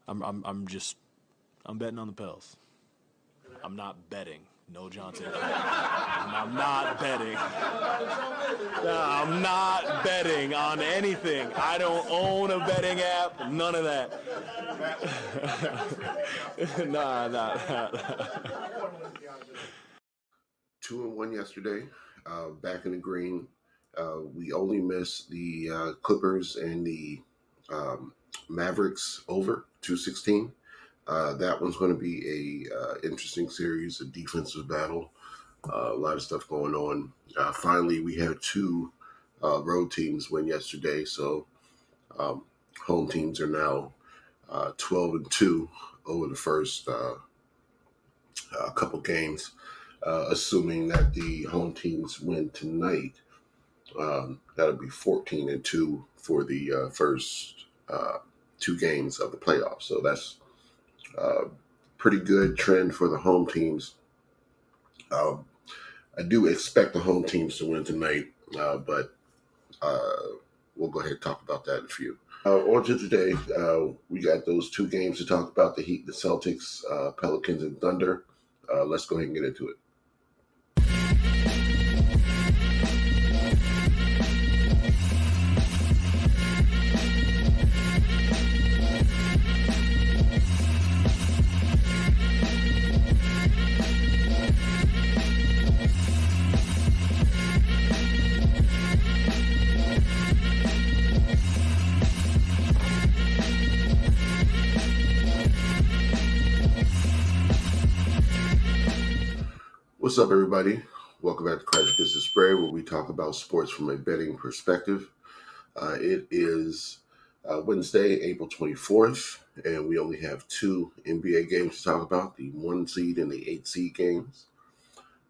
I'm betting on the Pels. I'm not betting. No Johnson. I'm not betting. I'm not betting on anything. I don't own a betting app. None of that. Nah. 2-1 yesterday. Back in the green. We only missed the Clippers and the Mavericks over 216. That one's going to be a interesting series, a defensive battle. A lot of stuff going on. Finally, we had two road teams win yesterday, so home teams are now 12-2 over the first couple games. Assuming that the home teams win tonight, that'll be 14-2 for the first two games of the playoffs. So that's pretty good trend for the home teams. I do expect the home teams to win tonight, but we'll go ahead and talk about that in a few. On to today, we got those two games to talk about, the Heat, the Celtics, Pelicans, and Thunder. Let's go ahead and get into it. What's up, everybody? Welcome back to Crash Gets the Spray, where we talk about sports from a betting perspective. It is Wednesday, April 24th, and we only have two NBA games to talk about, the 1 seed and the 8 seed games.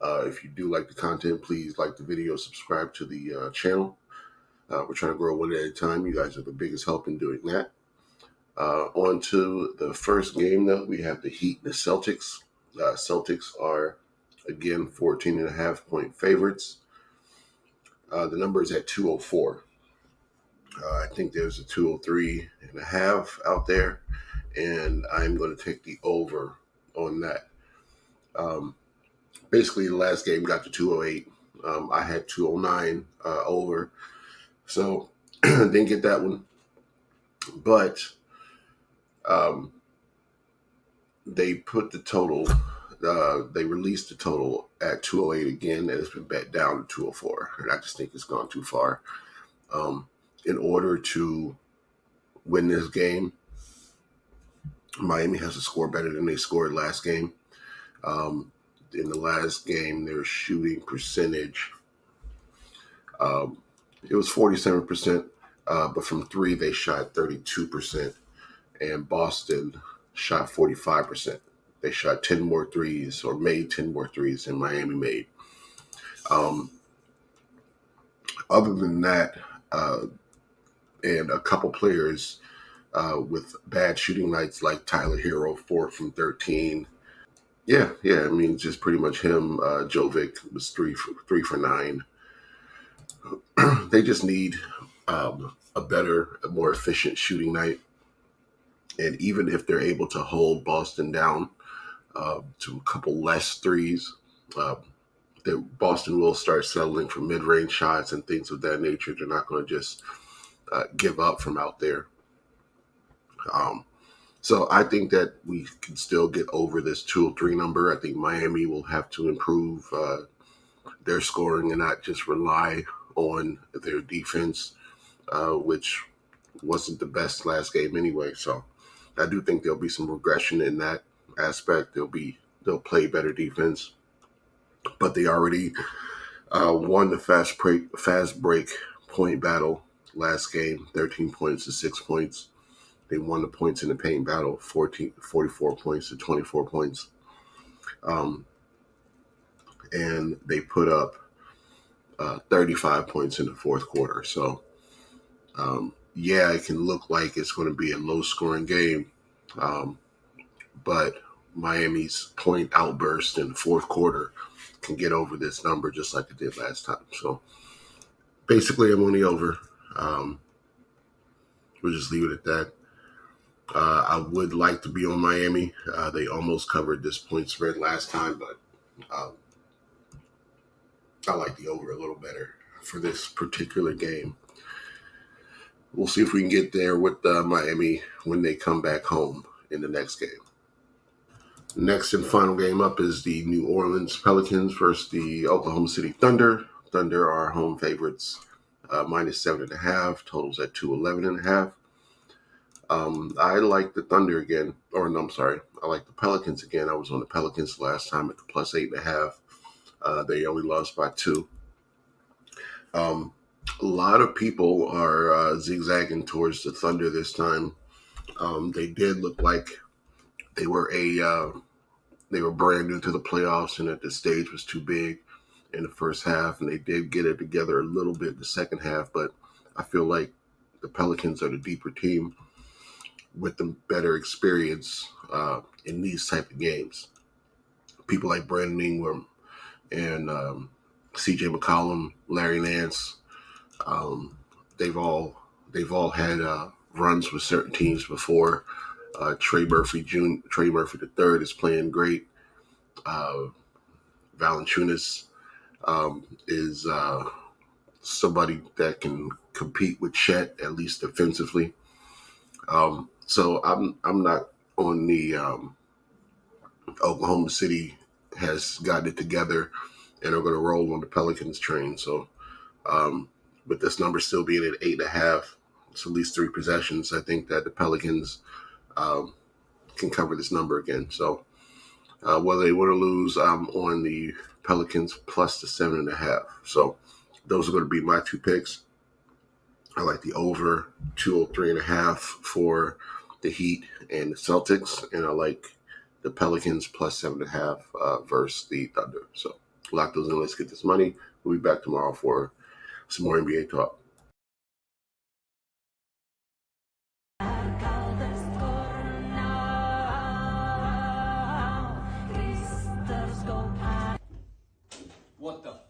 If you do like the content, please like the video, subscribe to the channel. We're trying to grow one at a time. You guys are the biggest help in doing that. On to the first game, though. We have the Heat and the Celtics. Celtics are, again, 14.5-point favorites. The number is at 204. I think there's a 203.5 out there, and I'm going to take the over on that. Basically, the last game got to 208. I had 209 over, so didn't get that one. But they put the total. They released the total at 208 again, and it's been bet down to 204. And I just think it's gone too far. In order to win this game, Miami has to score better than they scored last game. In the last game, their shooting percentage, it was 47%, but from three, they shot 32%, and Boston shot 45%. They shot 10 more threes, or made 10 more threes than Miami made. Other than that, and a couple players with bad shooting nights, like Tyler Hero, 4 from 13. Yeah. I mean, just pretty much him. Jovic was 3 for 9. They just need a better, a more efficient shooting night. And even if they're able to hold Boston down to a couple less threes, Boston will start settling for mid-range shots and things of that nature. They're not going to just give up from out there. So I think that we can still get over this 203 number. I think Miami will have to improve their scoring and not just rely on their defense, which wasn't the best last game anyway. So I do think there'll be some regression in that aspect. They'll play better defense, but they already won the fast break point battle last game, 13 points to 6 points. They won the points in the paint battle, 44 points to 24 points. And they put up 35 points in the fourth quarter. So, it can look like it's going to be a low-scoring game. But Miami's point outburst in the fourth quarter can get over this number just like it did last time. So, basically, I'm on the over. We'll just leave it at that. I would like to be on Miami. They almost covered this point spread last time, but I like the over a little better for this particular game. We'll see if we can get there with Miami when they come back home in the next game. Next and final game up is the New Orleans Pelicans versus the Oklahoma City Thunder. Thunder are home favorites, minus 7.5. Totals at 211.5. I like the Thunder again, or no, I'm sorry. I like the Pelicans again. I was on the Pelicans last time at the plus 8.5. They only lost by 2. A lot of people are zigzagging towards the Thunder this time. They did look like they were brand new to the playoffs and that the stage was too big in the first half, and they did get it together a little bit in the second half, but I feel like the Pelicans are the deeper team with the better experience in these type of games. People like Brandon Ingram and C.J. McCollum, Larry Nance, they've all had runs with certain teams before. Trey Murphy III is playing great. Valanciunas is somebody that can compete with Chet, at least defensively. So I'm not on the Oklahoma City has gotten it together and are going to roll on the Pelicans train. So with this number still being at 8.5, it's at least 3 possessions. I think that the Pelicans can cover this number again. So whether they win or lose, I'm on the Pelicans plus the 7.5. So those are going to be my 2 picks. I like the over 203.5 for the Heat and the Celtics, and I like the Pelicans plus 7.5 versus the Thunder. So lock those in. Let's get this money. We'll be back tomorrow for some more NBA talk. What the